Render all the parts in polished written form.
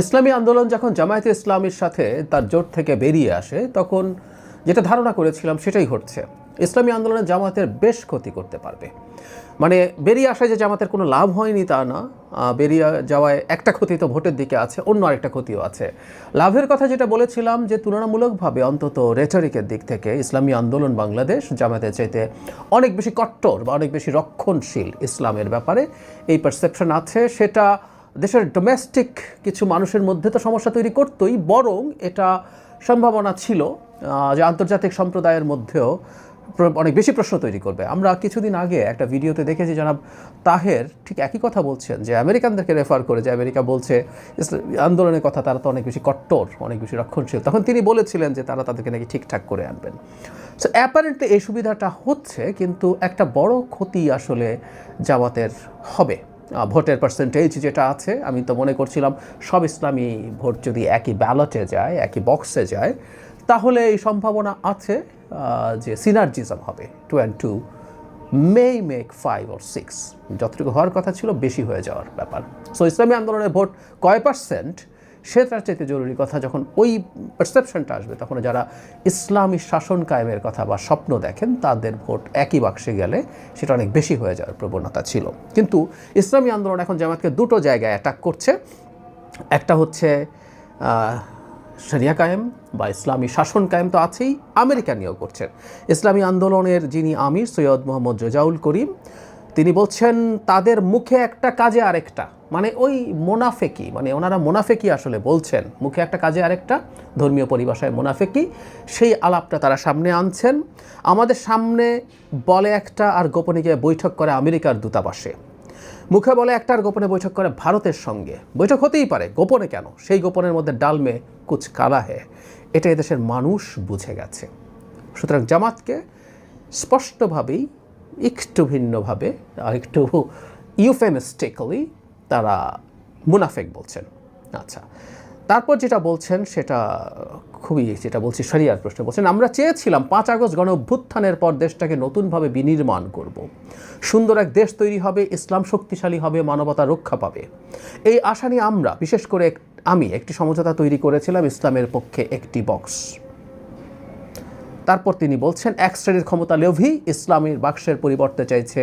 ইসলামী আন্দোলন যখন জামায়াতে ইসলামীর সাথে তার জোট থেকে বেরিয়ে আসে তখন যেটা ধারণা করেছিলাম সেটাই ঘটছে। ইসলামী আন্দোলনের জামায়াতের বেশ ক্ষতি করতে পারবে। মানে বেরিয়ে আসায় যে জামাতের কোনো লাভ হয়নি তা না, বেরিয়ে যাওয়ায় একটা ক্ষতি তো ভোটের দিকে আছে, অন্য আরেকটা ক্ষতিও আছে। লাভের কথা যেটা বলেছিলাম যে তুলনামূলকভাবে অন্তত রেটরিকের দিক থেকে ইসলামী আন্দোলন বাংলাদেশ জামায়াতের চাইতে অনেক বেশি কট্টর বা অনেক বেশি রক্ষণশীল ইসলামের ব্যাপারে এই পারসেপশন আছে। সেটা দেশের ডোমেস্টিক কিছু মানুষের মধ্যে তো সমস্যা তৈরি করতোই, বরং এটা সম্ভাবনা ছিল যে আন্তর্জাতিক সম্প্রদায়ের মধ্যেও অনেক বেশি প্রশ্ন তৈরি করবে। আমরা কিছুদিন আগে একটা ভিডিওতে দেখেছি জনাব তাহের ঠিক একই কথা বলছেন, যে আমেরিকানদেরকে রেফার করে যে আমেরিকা বলছে আন্দোলনের কথা, তারা তো অনেক বেশি কট্টর, অনেক বেশি রক্ষণশীল। তখন তিনি বলেছিলেন যে তারা তাদেরকে নাকি ঠিকঠাক করে আনবেন। সো অ্যাপারেন্টলি এই সুবিধাটা হচ্ছে, কিন্তু একটা বড় ক্ষতি আসলে জামাতের হবে। ভোটের পার্সেন্টেজ যেটা আছে, আমি তো মনে করছিলাম সব ইসলামী ভোট যদি একই ব্যালটে যায়, একই বক্সে যায়, তাহলে এই সম্ভাবনা আছে যে সিনার্জিজম হবে, 2 and 2 মে মেক 5 or 6, যতটুকু হওয়ার কথা ছিল বেশি হয়ে যাওয়ার ব্যাপার। সো ইসলামী আন্দোলনের ভোট কয় পার্সেন্ট সেটার চাইতে জরুরি কথা, যখন ওই পারসেপশনটা আসবে তখন যারা ইসলামী শাসন কায়েমের কথা বা স্বপ্ন দেখেন তাদের ভোট একই বাক্সে গেলে সেটা অনেক বেশি হয়ে যাওয়ার প্রবণতা ছিল। কিন্তু ইসলামী আন্দোলন এখন জামাতকে দুটো জায়গায় অ্যাটাক করছে। একটা হচ্ছে শরিয়া কায়েম বা ইসলামী শাসন কায়েম তো আছেই, আমেরিকা নিয়েও করছেন। ইসলামী আন্দোলনের যিনি আমির সৈয়দ মোহাম্মদ রেজাউল করিম, তিনি বলছেন তাদের মুখে একটা কাজে আরেকটা, মানে ওই মোনাফেকি, মানে ওনারা মোনাফেকি আসলে বলছেন, মুখে একটা কাজে আরেকটা, ধর্মীয় পরিভাষায় মোনাফেকি, সেই আলাপটা তারা সামনে আনছেন। আমাদের সামনে বলে একটা আর গোপনে গিয়ে বৈঠক করে আমেরিকার দূতাবাসে, মুখে বলে একটা আর গোপনে বৈঠক করে ভারতের সঙ্গে। বৈঠক হতেই পারে, গোপনে কেন? সেই গোপনের মধ্যে ডালমে কুচ কালা হে, এটা এদেশের মানুষ বুঝে গেছে। সুতরাং জামাতকে স্পষ্টভাবেই একটু ভিন্নভাবে আর একটু ইউফেমিস্টিক্যালি তারা মুনাফেক বলছেন। আচ্ছা, তারপর যেটা বলছেন সেটা খুবই, যেটা বলছি শরিয়ার প্রশ্ন বলছেন, আমরা চেয়েছিলাম 5 আগস্ট গণ অভ্যুত্থানের পর দেশটাকে নতুনভাবে বিনির্মাণ করব, সুন্দর এক দেশ তৈরি হবে, ইসলাম শক্তিশালী হবে, মানবতা রক্ষা পাবে। এই আশা নিয়ে আমরা, বিশেষ করে আমি, একটি সমঝোতা তৈরি করেছিলাম, ইসলামের পক্ষে একটি বক্স। তারপর তিনি বলছেন এক শ্রেণীর ক্ষমতা লোভী ইসলামের বাক্সের পরিবর্তে চাইছে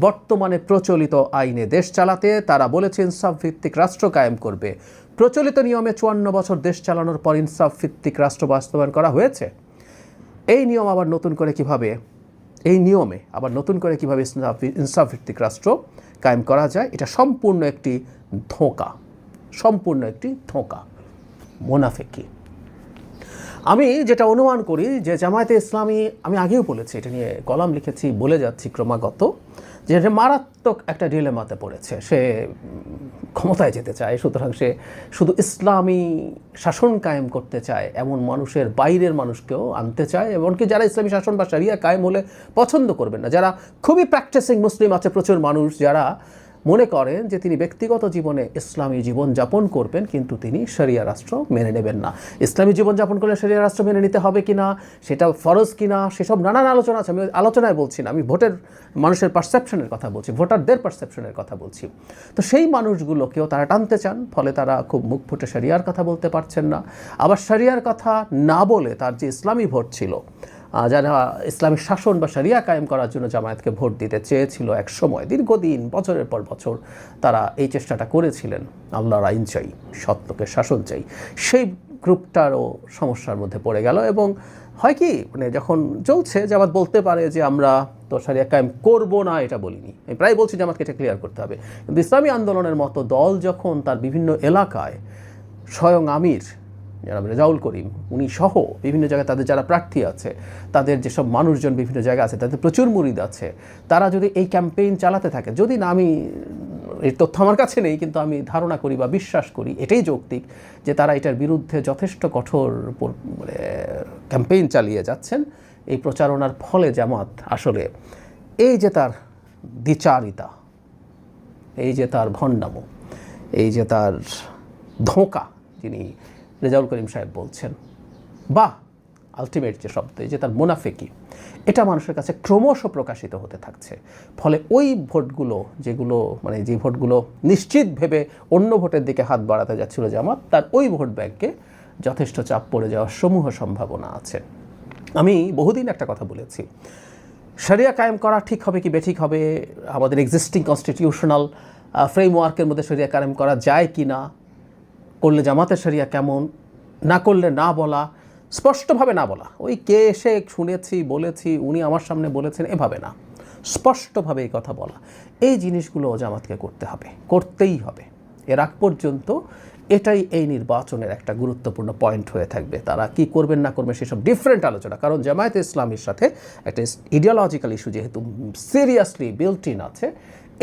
বর্তমানে প্রচলিত আইনে দেশ চালাতে। তারা বলেছে ইনসাফ ভিত্তিক রাষ্ট্র কায়েম করবে। প্রচলিত নিয়মে 54 বছর দেশ চালানোর পর ইনসাফ ভিত্তিক রাষ্ট্র বাস্তবায়ন করা হয়েছে। এই নিয়মে আবার নতুন করে কিভাবে ইনসাফ ভিত্তিক রাষ্ট্র কায়েম করা যায়, এটা সম্পূর্ণ একটি ধোঁকা, মোনাফেকি। আমি যেটা অনুমান করি যে জামায়াতে ইসলামী, আমি আগেও বলেছি, এটা নিয়ে কলাম লিখেছি, বলে যাচ্ছি ক্রমাগত, যে মারাত্মক একটা ডিলেমাতে পড়েছে। সে ক্ষমতায় যেতে চায়, সুতরাং সে শুধু ইসলামী শাসন কায়েম করতে চায় এমন মানুষের বাইরের মানুষকেও আনতে চায়, এমনকি যারা ইসলামী শাসন বা শরিয়া কায়েম হলে পছন্দ করবেন না, যারা খুবই প্র্যাকটিসিং মুসলিম আছে প্রচুর মানুষ, যারা মনে করেন যে তিনি ব্যক্তিগত জীবনে ইসলামী জীবনযাপন করবেন কিন্তু তিনি শরিয়া রাষ্ট্র মেনে নেবেন না। ইসলামী জীবনযাপন করলে শরিয়া রাষ্ট্র মেনে নিতে হবে কিনা, সেটা ফরজ কিনা, সেসব নানান আলোচনা আছে। আমি আলোচনায় বলছি না, আমি ভোটের মানুষের পারসেপশনের কথা বলছি, ভোটারদের পারসেপশনের কথা বলছি। তো সেই মানুষগুলোকেও তারা টানতে চান, ফলে তারা খুব মুখ ফুটে শরিয়ার কথা বলতে পারছেন না। আবার শরিয়ার কথা না বলে তার যে ইসলামী ভোট ছিল, যারা ইসলামিক শাসন বা শরিয়া কায়েম করার জন্য জামায়াতকে ভোট দিতে চেয়েছিল এক সময়, দীর্ঘদিন, বছরের পর বছর তারা এই চেষ্টাটা করেছিলেন, আল্লাহর আইন চাই, সত্যকে শাসন চাই, সেই গ্রুপটারও সমস্যার মধ্যে পড়ে গেল। এবং হয় কি, মানে যখন চলছে, জামাত বলতে পারে যে আমরা তো শরিয়া কায়েম করবো না, এটা বলিনি, আমি প্রায় বলছি জামাতকে এটা ক্লিয়ার করতে হবে। কিন্তু ইসলামী আন্দোলনের মতো দল যখন তার বিভিন্ন এলাকায় স্বয়ং আমির জনাব রেজাউল করিম উনি সহ বিভিন্ন জায়গায় তাদের যারা প্রার্থী আছে, তাদের যেসব মানুষজন বিভিন্ন জায়গায় আছে, তাদের প্রচুর মুরিদ আছে, তারা যদি এই ক্যাম্পেইন চালাতে থাকে, যদি না, আমি এর তথ্য আমার কাছে নেই, কিন্তু আমি ধারণা করি বা বিশ্বাস করি এটাই যৌক্তিক যে তারা এটার বিরুদ্ধে যথেষ্ট কঠোর ক্যাম্পেইন চালিয়ে যাচ্ছেন। এই প্রচারণার ফলে জামাত আসলে এই যে তার দ্বিচারিতা, এই যে তার ভণ্ডামো, এই যে তার ধোঁকা, যিনি রেজাউল করিম সাহেব বলছেন, বাহ, আলটিমেট যে শব্দ, যে তার মুনাফিকি, এটা মানুষের কাছে ক্রমশ প্রকাশিত হতে থাকছে। ফলে ওই ভোটগুলো যেগুলো মানে যে ভোটগুলো নিশ্চিত ভেবে অন্য ভোটের দিকে হাত বাড়াতে যাচ্ছিল জামাত, তার ওই ভোট ব্যাংকে যথেষ্ট চাপ পড়ে যাওয়ার সমূহ সম্ভাবনা আছে। আমি বহুদিন একটা কথা বলেছি, শরিয়া কায়েম করা ঠিক হবে কি বেঠিক হবে, আমাদের এক্সিস্টিং কনস্টিটিউশনাল ফ্রেমওয়ার্কের মধ্যে শরিয়া কায়েম করা যায় কি না, করলে জামাতের শরিয়া কেমন, না করলে না বলা, স্পষ্টভাবে না বলা, ওই কে এসে শুনেছি বলেছি উনি আমার সামনে বলেছেন এভাবে না, স্পষ্টভাবে এই কথা বলা, এই জিনিসগুলো জামাতকে করতে হবে, করতেই হবে। এর আগ পর্যন্ত এটাই এই নির্বাচনের একটা গুরুত্বপূর্ণ পয়েন্ট হয়ে থাকবে। তারা কি করবেন না করবেন সেসব ডিফারেন্ট আলোচনা, কারণ জামায়াতে ইসলামীর সাথে একটা ইডিওলজিক্যাল ইস্যু যেহেতু সিরিয়াসলি বিল্ট ইন আছে,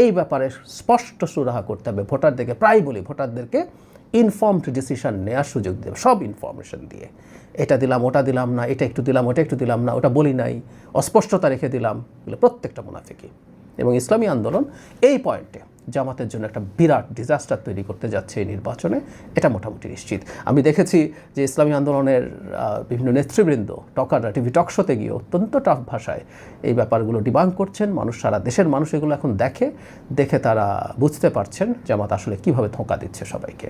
এই ব্যাপারে স্পষ্ট সুরাহা করতে হবে ভোটারদেরকে। প্রায় বলি ভোটারদেরকে ইনফর্মড ডিসিশন নেওয়ার সুযোগ দেবে, সব ইনফরমেশন দিয়ে, এটা দিলাম ওটা দিলাম না, এটা একটু দিলাম ওটা একটু দিলাম না, ওটা বলি নাই, অস্পষ্টতা রেখে দিলাম, এগুলো প্রত্যেকটা মুনাফিকি। এবং ইসলামী আন্দোলন এই পয়েন্টে জামাতের জন্য একটা বিরাট ডিজাস্টার তৈরি করতে যাচ্ছে এই নির্বাচনে, এটা মোটামুটি নিশ্চিত। আমি দেখেছি যে ইসলামী আন্দোলনের বিভিন্ন নেতৃবৃন্দ টকাররা টিভি টকশোতে গিয়ে অত্যন্ত টাফ ভাষায় এই ব্যাপারগুলো ডিবাঙ্ক করছেন। মানুষ, সারা দেশের মানুষ এগুলো এখন দেখে তারা বুঝতে পারছেন জামাত আসলে কীভাবে ধোঁকা দিচ্ছে সবাইকে।